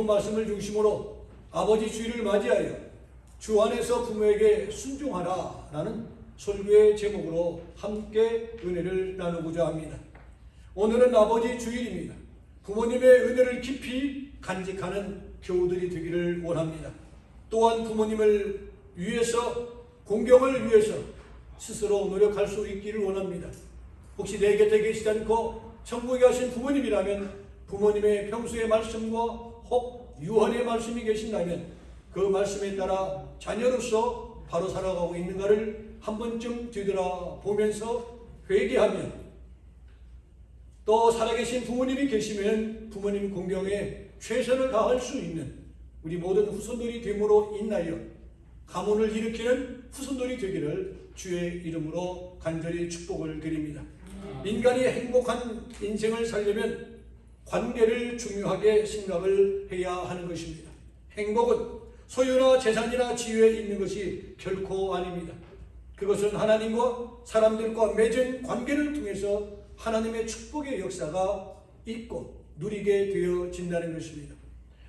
말씀을 중심으로 아버지 주일을 맞이하여 주 안에서 부모에게 순종하라 라는 설교의 제목으로 함께 은혜를 나누고자 합니다. 오늘은 아버지 주일입니다. 부모님의 은혜를 깊이 간직하는 교우들이 되기를 원합니다. 또한 부모님을 위해서, 공경을 위해서 스스로 노력할 수 있기를 원합니다. 혹시 내 곁에 계시지 않고 천국에 가신 부모님이라면 부모님의 평소의 말씀과 혹 유언의 말씀이 계신다면 그 말씀에 따라 자녀로서 바로 살아가고 있는가를 한 번쯤 뒤돌아보면서 회개하며, 또 살아계신 부모님이 계시면 부모님 공경에 최선을 다할 수 있는 우리 모든 후손들이 됨으로 인하여 가문을 일으키는 후손들이 되기를 주의 이름으로 간절히 축복을 드립니다. 인간이 행복한 인생을 살려면 관계를 중요하게 생각을 해야 하는 것입니다. 행복은 소유나 재산이나 지위에 있는 것이 결코 아닙니다. 그것은 하나님과 사람들과 맺은 관계를 통해서 하나님의 축복의 역사가 있고 누리게 되어진다는 것입니다.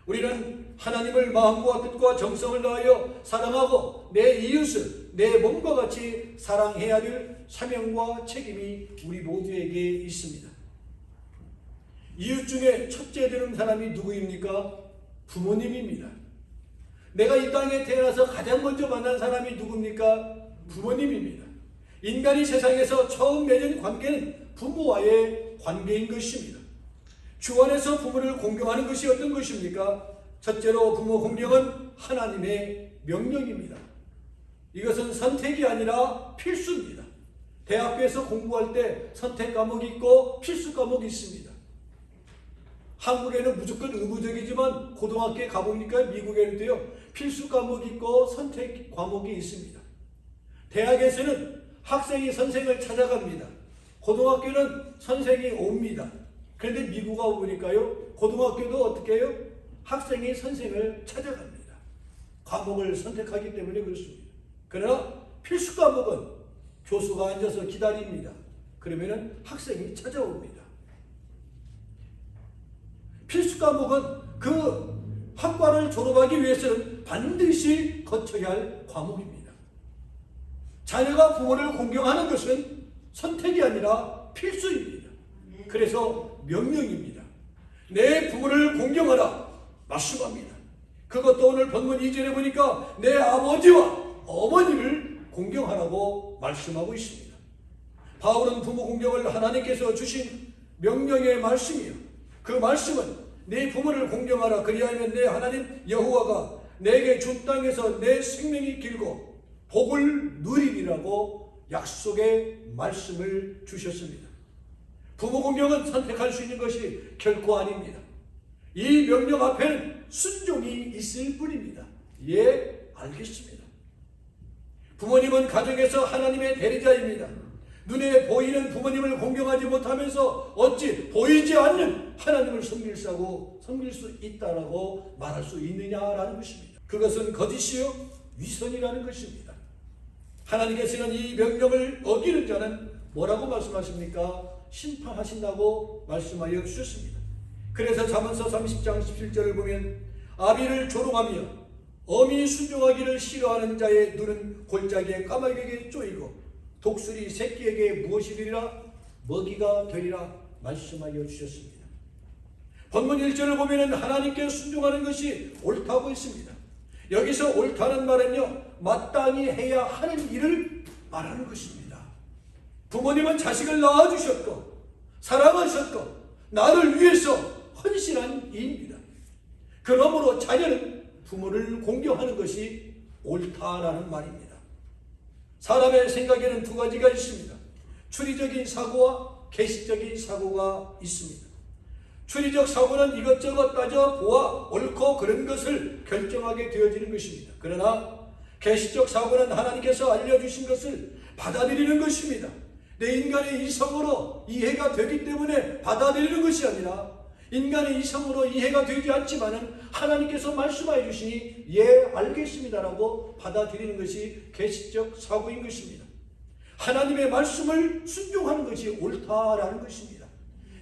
우리는 하나님을 마음과 뜻과 정성을 다하여 사랑하고 내 이웃을 내 몸과 같이 사랑해야 될 사명과 책임이 우리 모두에게 있습니다. 이웃 중에 첫째 되는 사람이 누구입니까? 부모님입니다. 내가 이 땅에 태어나서 가장 먼저 만난 사람이 누굽니까? 부모님입니다. 인간이 세상에서 처음 맺은 관계는 부모와의 관계인 것입니다. 주 안에서 부모를 공경하는 것이 어떤 것입니까? 첫째로 부모 공경은 하나님의 명령입니다. 이것은 선택이 아니라 필수입니다. 대학교에서 공부할 때 선택 과목이 있고 필수 과목이 있습니다. 한국에는 무조건 의무적이지만 고등학교에 가보니까 미국에는요 필수 과목이 있고 선택 과목이 있습니다. 대학에서는 학생이 선생을 찾아갑니다. 고등학교는 선생이 옵니다. 그런데 미국 가보니까요 고등학교도 어떻게 해요? 학생이 선생을 찾아갑니다. 과목을 선택하기 때문에 그렇습니다. 그러나 필수 과목은 교수가 앉아서 기다립니다. 그러면은 학생이 찾아옵니다. 필수 과목은 그 학과를 졸업하기 위해서는 반드시 거쳐야 할 과목입니다. 자녀가 부모를 공경하는 것은 선택이 아니라 필수입니다. 그래서 명령입니다. 내 부모를 공경하라 말씀합니다. 그것도 오늘 본문 2절에 보니까 내 아버지와 어머니를 공경하라고 말씀하고 있습니다. 바울은 부모 공경을 하나님께서 주신 명령의 말씀이요, 그 말씀은 내 부모를 공경하라 그리하면 내 하나님 여호와가 내게 준 땅에서 내 생명이 길고 복을 누리리라고 약속의 말씀을 주셨습니다. 부모 공경은 선택할 수 있는 것이 결코 아닙니다. 이 명령 앞에는 순종이 있을 뿐입니다. 예, 알겠습니다. 부모님은 가정에서 하나님의 대리자입니다. 눈에 보이는 부모님을 공경하지 못하면서 어찌 보이지 않는 하나님을 섬길 수 있다라고 말할 수 있느냐라는 것입니다. 그것은 거짓이요 위선이라는 것입니다. 하나님께서는 이 명령을 어기는 자는 뭐라고 말씀하십니까? 심판하신다고 말씀하여 주셨습니다. 그래서 잠언서 30장 17절을 보면 아비를 조롱하며 어미 순종하기를 싫어하는 자의 눈은 골짜기에 까마귀에게 쪼이고 독수리 새끼에게 무엇이 되리라? 먹이가 되리라 말씀하여 주셨습니다. 본문 1절을 보면 하나님께 순종하는 것이 옳다고 했습니다. 여기서 옳다는 말은요 마땅히 해야 하는 일을 말하는 것입니다. 부모님은 자식을 낳아주셨고 사랑하셨고 나를 위해서 헌신한 이입니다. 그러므로 자녀는 부모를 공경하는 것이 옳다라는 말입니다. 사람의 생각에는 두 가지가 있습니다. 추리적인 사고와 계시적인 사고가 있습니다. 추리적 사고는 이것저것 따져보아 옳고 그른 것을 결정하게 되어지는 것입니다. 그러나 계시적 사고는 하나님께서 알려주신 것을 받아들이는 것입니다. 내 인간의 이성으로 이해가 되기 때문에 받아들이는 것이 아니라 인간의 이성으로 이해가 되지 않지만은 하나님께서 말씀하여 주시니 예 알겠습니다라고 받아들이는 것이 계시적 사고인 것입니다. 하나님의 말씀을 순종하는 것이 옳다라는 것입니다.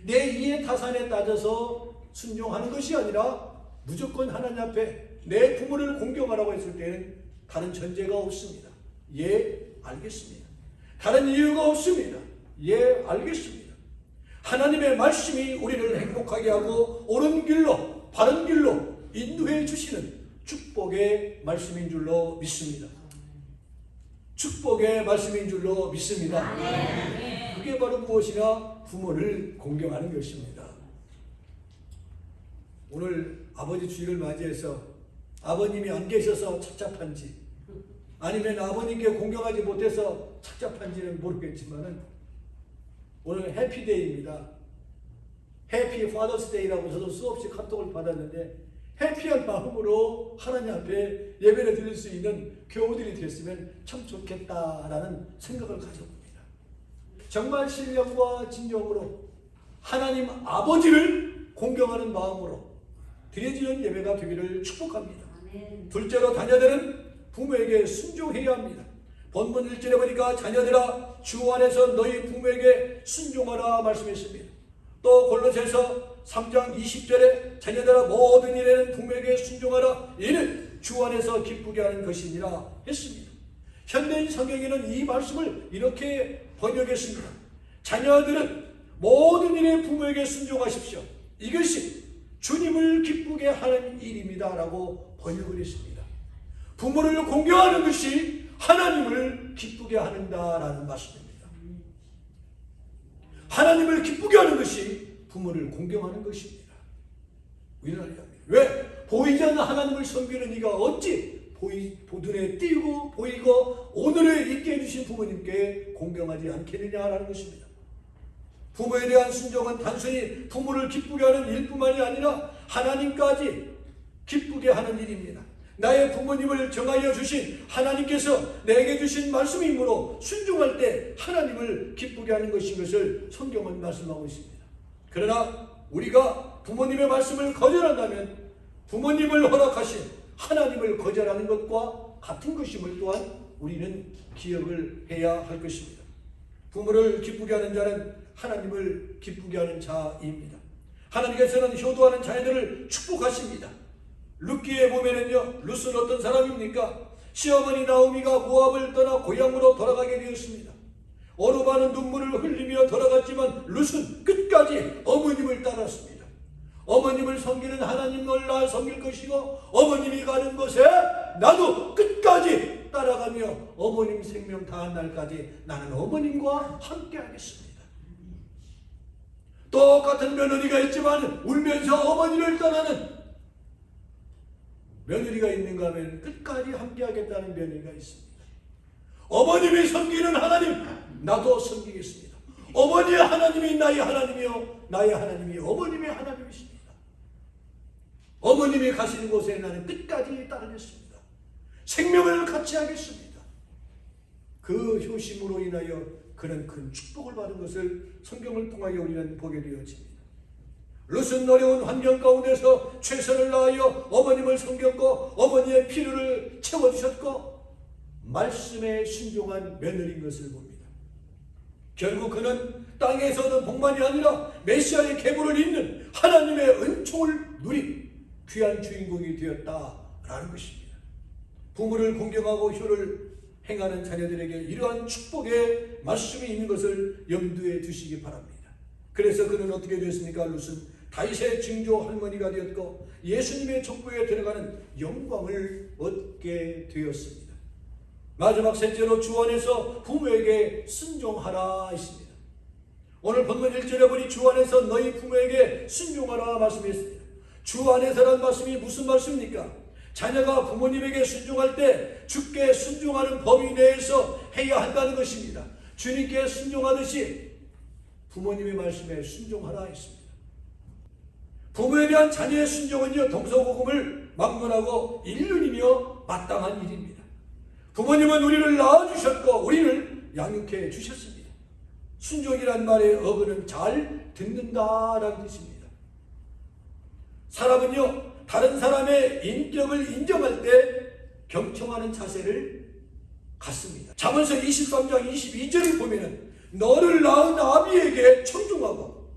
내 이해 타산에 따져서 순종하는 것이 아니라 무조건 하나님 앞에 내 부모를 공경하라고 했을 때는 다른 전제가 없습니다. 예, 알겠습니다. 다른 이유가 없습니다. 예, 알겠습니다. 하나님의 말씀이 우리를 행복하게 하고 옳은 길로, 바른 길로 인도해 주시는 축복의 말씀인 줄로 믿습니다. 축복의 말씀인 줄로 믿습니다. 그게 바로 무엇이나 부모를 공경하는 것입니다. 오늘 아버지 주일을 맞이해서 아버님이 안 계셔서 착잡한지 아니면 아버님께 공경하지 못해서 착잡한지는 모르겠지만은 오늘 해피데이입니다. 해피 파더스데이라고 저도 수없이 카톡을 받았는데 해피한 마음으로 하나님 앞에 예배를 드릴 수 있는 교우들이 됐으면 참 좋겠다라는 생각을 가져봅니다. 정말 신령과 진정으로 하나님 아버지를 공경하는 마음으로 드려지는 예배가 되기를 축복합니다. 둘째로 자녀들은 부모에게 순종해야 합니다. 본문 1절에 보니까 자녀들아 주 안에서 너희 부모에게 순종하라 말씀했습니다. 또 골로새서 3장 20절에 자녀들아 모든 일에는 부모에게 순종하라 이는 주 안에서 기쁘게 하는 것이니라 했습니다. 현대인 성경에는 이 말씀을 이렇게 번역했습니다. 자녀들은 모든 일에 부모에게 순종하십시오. 이것이 주님을 기쁘게 하는 일입니다 라고 번역을 했습니다. 부모를 공경하는 것이 하나님을 기쁘게 하는다라는 말씀입니다. 하나님을 기쁘게 하는 것이 부모를 공경하는 것입니다. 왜? 보이지 않는 하나님을 섬기는 이가 어찌 눈에 띄고 보이고 오늘을 있게 해주신 부모님께 공경하지 않겠느냐라는 것입니다. 부모에 대한 순종은 단순히 부모를 기쁘게 하는 일뿐만이 아니라 하나님까지 기쁘게 하는 일입니다. 나의 부모님을 정하여 주신 하나님께서 내게 주신 말씀이므로 순종할 때 하나님을 기쁘게 하는 것인 것을 성경은 말씀하고 있습니다. 그러나 우리가 부모님의 말씀을 거절한다면 부모님을 허락하신 하나님을 거절하는 것과 같은 것임을 또한 우리는 기억을 해야 할 것입니다. 부모를 기쁘게 하는 자는 하나님을 기쁘게 하는 자입니다. 하나님께서는 효도하는 자녀들을 축복하십니다. 룻기에 보면은요, 룻은 어떤 사람입니까? 시어머니 나오미가 모압을 떠나 고향으로 돌아가게 되었습니다. 오르바는 눈물을 흘리며 돌아갔지만 룻은 끝까지 어머님을 따랐습니다. 어머님을 섬기는 하나님을 나 섬길 것이고 어머님이 가는 곳에 나도 끝까지 따라가며 어머님 생명 다한 날까지 나는 어머님과 함께 하겠습니다. 똑같은 며느리가 있지만 울면서 어머니를 떠나는 며느리가 있는가 하면 끝까지 함께 하겠다는 며느리가 있습니다. 어머님이 섬기는 하나님 나도 섬기겠습니다. 어머니의 하나님이 나의 하나님이요 나의 하나님이 어머님의 하나님이십니다. 어머님이 가시는 곳에 나는 끝까지 따르겠습니다. 생명을 같이 하겠습니다. 그 효심으로 인하여 그는 큰 축복을 받은 것을 성경을 통하여 우리는 보게 되어집니다. 룻은 어려운 환경 가운데서 최선을 다하여 어머님을 섬겼고 어머니의 필요를 채워주셨고 말씀에 순종한 며느리인 것을 봅니다. 결국 그는 땅에서는 복만이 아니라 메시아의 계보를 잇는 하나님의 은총을 누린 귀한 주인공이 되었다라는 것입니다. 부모를 공경하고 효를 행하는 자녀들에게 이러한 축복의 말씀이 있는 것을 염두에 두시기 바랍니다. 그래서 그는 어떻게 되었습니까? 룻은 다윗의 증조 할머니가 되었고 예수님의 족보에 들어가는 영광을 얻게 되었습니다. 마지막 셋째로 주 안에서 부모에게 순종하라 있습니다. 오늘 본문 1절에 보니 주 안에서 너희 부모에게 순종하라 말씀했습니다. 주 안에서란 말씀이 무슨 말씀입니까? 자녀가 부모님에게 순종할 때 주께 순종하는 범위 내에서 해야 한다는 것입니다. 주님께 순종하듯이 부모님의 말씀에 순종하라 했습니다. 부모에 대한 자녀의 순종은요, 동서고금을 막론하고 일륜이며 마땅한 일입니다. 부모님은 우리를 낳아주셨고 우리를 양육해 주셨습니다. 순종이란 말의 어근은 잘 듣는다라는 뜻입니다. 사람은요, 다른 사람의 인격을 인정할 때 경청하는 자세를 갖습니다. 잠언서 23장 22절을 보면은 너를 낳은 아비에게 청중하고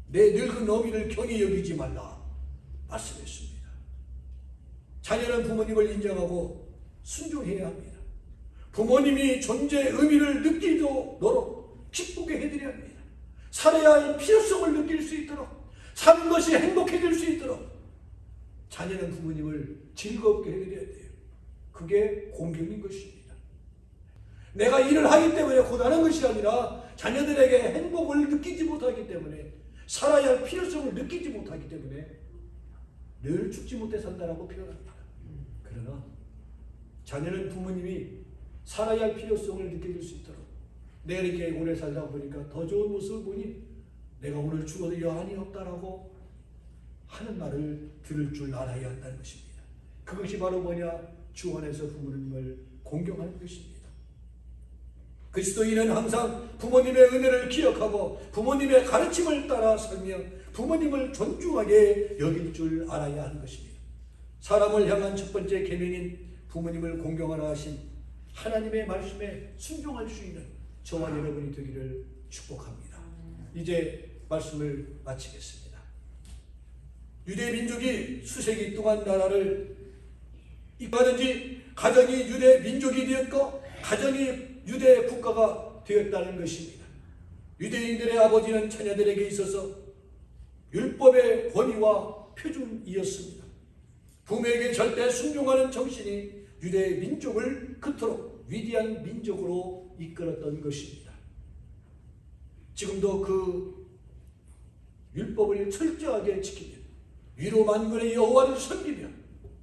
내 늙은 어미를 경히 여기지 말라 말씀했습니다. 자녀는 부모님을 인정하고 순종해야 합니다. 부모님이 존재의 의미를 느끼도록 기쁘게 해드려야 합니다. 살아야 할 필요성을 느낄 수 있도록, 사는 것이 행복해질 수 있도록 자녀는 부모님을 즐겁게 해드려야 돼요. 그게 공경인 것입니다. 내가 일을 하기 때문에 고단한 것이 아니라 자녀들에게 행복을 느끼지 못하기 때문에, 살아야 할 필요성을 느끼지 못하기 때문에 늘 죽지 못해 산다라고 표현합니다. 그러나 자녀는 부모님이 살아야 할 필요성을 느껴질 수 있도록, 내가 이렇게 오래 살다 보니까 더 좋은 모습을 보니 내가 오늘 죽어도 여한이 없다라고 하는 말을 들을 줄 알아야 한다는 것입니다. 그것이 바로 뭐냐? 주 안에서 부모님을 공경하는 것입니다. 그리스도인은 항상 부모님의 은혜를 기억하고 부모님의 가르침을 따라 살며 부모님을 존중하게 여길 줄 알아야 하는 것입니다. 사람을 향한 첫 번째 계명인 부모님을 공경하라 하신 하나님의 말씀에 순종할 수 있는 저와 여러분이 되기를 축복합니다. 이제 말씀을 마치겠습니다. 유대 민족이 수세기 동안 나라를 이끌든지 가정이 유대 민족이 되었고 가정이 유대 국가가 되었다는 것입니다. 유대인들의 아버지는 자녀들에게 있어서 율법의 권위와 표준이었습니다. 부모에게 절대 순종하는 정신이 유대 민족을 그토록 위대한 민족으로 이끌었던 것입니다. 지금도 그 율법을 철저하게 지키며 위로 만군의 여호와를 섬기며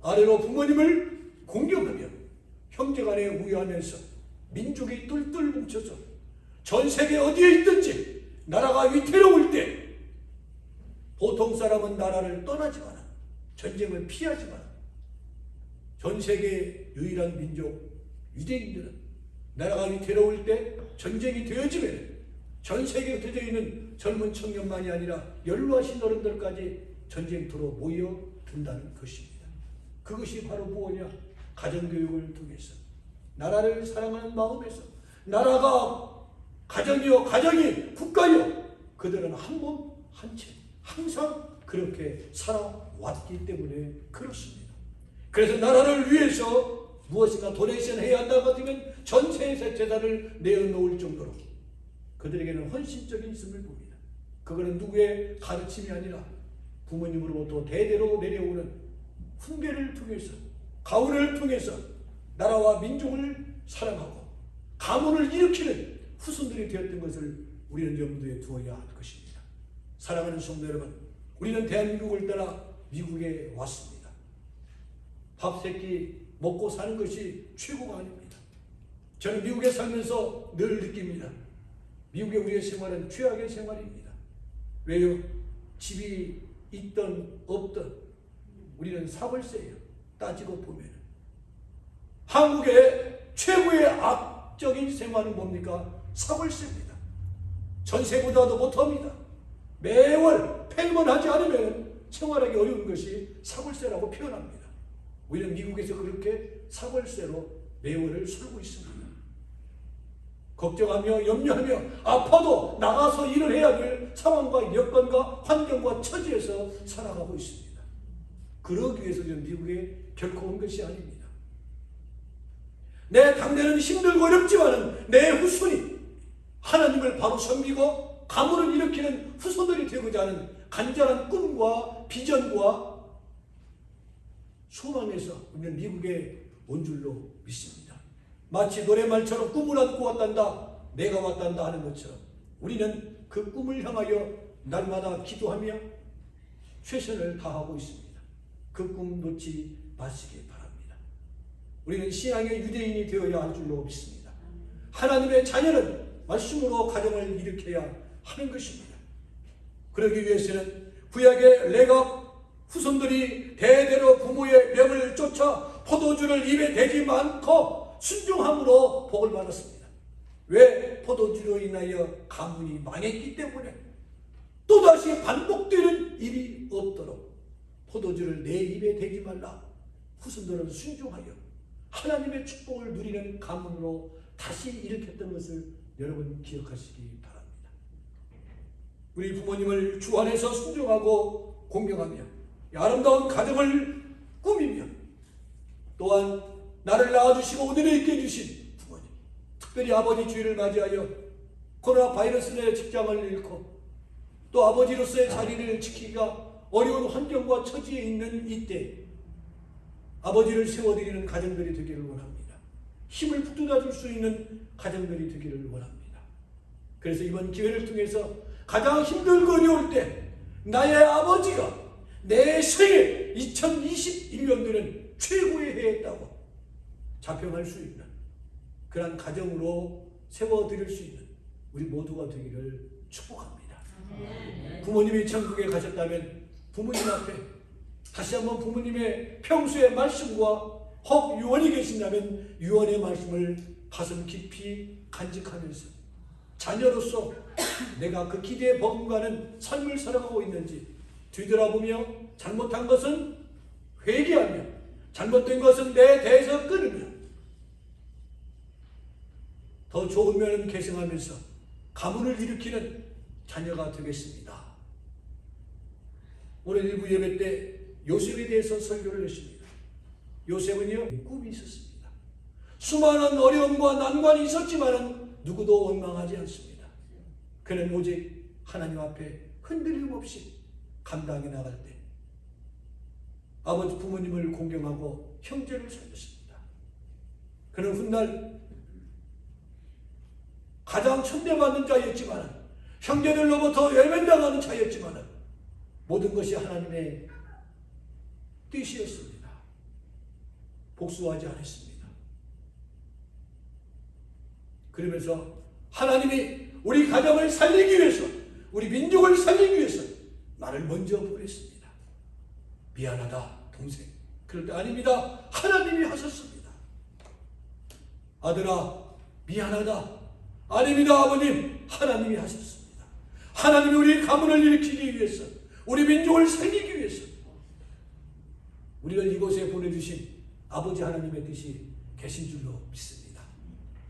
아래로 부모님을 공경하며 형제간에 우애하면서 민족이 똘똘 뭉쳐서 전 세계 어디에 있든지 나라가 위태로울 때 보통 사람은 나라를 떠나지 마라, 전쟁을 피하지 마라. 전 세계 유일한 민족 유대인들은 나라가 위태로울 때 전쟁이 되어지면 전 세계에 되어 있는 젊은 청년만이 아니라 연로하신 어른들까지 전쟁터로 모여든다는 것입니다. 그것이 바로 뭐냐? 가정교육을 통해서 나라를 사랑하는 마음에서, 나라가 가정이요 가정이 국가요 그들은 한 몸 한 채 항상 그렇게 살아왔기 때문에 그렇습니다. 그래서 나라를 위해서 무엇인가 도네이션 해야 한다 같으면 전세의 재산을 내어놓을 정도로 그들에게는 헌신적인 있음을 봅니다. 그거는 누구의 가르침이 아니라 부모님으로부터 대대로 내려오는 훈계를 통해서, 가훈을 통해서 나라와 민족을 사랑하고 가문을 일으키는 후손들이 되었던 것을 우리는 염두에 두어야 할 것입니다. 사랑하는 성도 여러분, 우리는 대한민국을 떠나 미국에 왔습니다. 밥 세끼 먹고 사는 것이 최고가 아닙니다. 저는 미국에 살면서 늘 느낍니다. 미국의 우리의 생활은 최악의 생활입니다. 왜요? 집이 있든 없든 우리는 사월세예요. 따지고 보면 한국의 최고의 악적인 생활은 뭡니까? 사월세입니다. 전세보다도 못합니다. 매월 폐문하지 않으면 생활하기 어려운 것이 사월세라고 표현합니다. 우리는 미국에서 그렇게 사월세로 매월을 살고 있습니다. 걱정하며 염려하며 아파도 나가서 일을 해야 될 상황과 여건과 환경과 처지에서 살아가고 있습니다. 그러기 위해서 저는 미국에 결코 온 것이 아닙니다. 내 당대는 힘들고 어렵지만 내 후손이 하나님을 바로 섬기고 가문을 일으키는 후손들이 되고자 하는 간절한 꿈과 비전과 소망에서 우리는 미국에 온 줄로 믿습니다. 마치 노래말처럼 꿈을 안고 왔단다, 내가 왔단다 하는 것처럼 우리는 그 꿈을 향하여 날마다 기도하며 최선을 다하고 있습니다. 그 꿈 놓지 마시기 바랍니다. 우리는 신앙의 유대인이 되어야 할 줄로 믿습니다. 하나님의 자녀는 말씀으로 가정을 일으켜야 하는 것입니다. 그러기 위해서는 구약의 레갑 후손들이 대대로 부모의 명을 쫓아 포도주를 입에 대지 않고 순종함으로 복을 받았습니다. 왜? 포도주로 인하여 가문이 망했기 때문에 또다시 반복되는 일이 없도록 포도주를 내 입에 대지 말라. 후손들은 순종하여 하나님의 축복을 누리는 가문으로 다시 일으켰던 것을 여러분 기억하시기 바랍니다. 우리 부모님을 주 안에서 순종하고 공경하며 아름다운 가정을 꾸미며 또한 나를 낳아주시고 오늘에 있게 해주신 부모님, 특별히 아버지 주일을 맞이하여 코로나 바이러스의 직장을 잃고 또 아버지로서의 자리를 지키기가 어려운 환경과 처지에 있는 이때 아버지를 세워드리는 가정들이 되기를 원합니다. 힘을 북돋아줄 수 있는 가정들이 되기를 원합니다. 그래서 이번 기회를 통해서 가장 힘들고 어려울 때 나의 아버지가 내 생애 2021년도는 최고의 해였다고 자평할 수 있는 그런 가정으로 세워드릴 수 있는 우리 모두가 되기를 축복합니다. 부모님이 천국에 가셨다면 부모님 앞에 다시 한번 부모님의 평소의 말씀과 혹 유언이 계신다면 유언의 말씀을 가슴 깊이 간직하면서 자녀로서 내가 그 기대에 버금가는 삶을 살아가고 있는지 뒤돌아보며 잘못한 것은 회개하며 잘못된 것은 내 대에서 끊으며 더 좋은 면은 계승하면서 가문을 일으키는 자녀가 되겠습니다. 오늘 일부 예배 때 요셉에 대해서 설교를 했습니다. 요셉은요, 꿈이 있었습니다. 수많은 어려움과 난관이 있었지만 누구도 원망하지 않습니다. 그는 오직 하나님 앞에 흔들림 없이 감당해 나갈 때 아버지 부모님을 공경하고 형제를 살렸습니다. 그는 훗날 가장 천대받는 자였지만 형제들로부터 외면당하는 자였지만 모든 것이 하나님의 뜻이었습니다. 복수하지 않았습니다. 그러면서 하나님이 우리 가정을 살리기 위해서 우리 민족을 살리기 위해서 나를 먼저 보냈습니다. 미안하다 동생. 그럴 때 아닙니다. 하나님이 하셨습니다. 아들아 미안하다. 아닙니다 아버님. 하나님이 하셨습니다. 하나님이 우리 가문을 일으키기 위해서 우리 민족을 살리기 위해서 우리를 이곳에 보내주신 아버지 하나님의 뜻이 계신 줄로 믿습니다.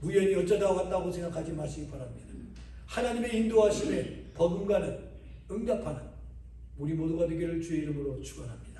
우연히 어쩌다 왔다고 생각하지 마시기 바랍니다. 하나님의 인도하심에 버금가는 응답하는 우리 모두가 되기를 주의 이름으로 축원합니다.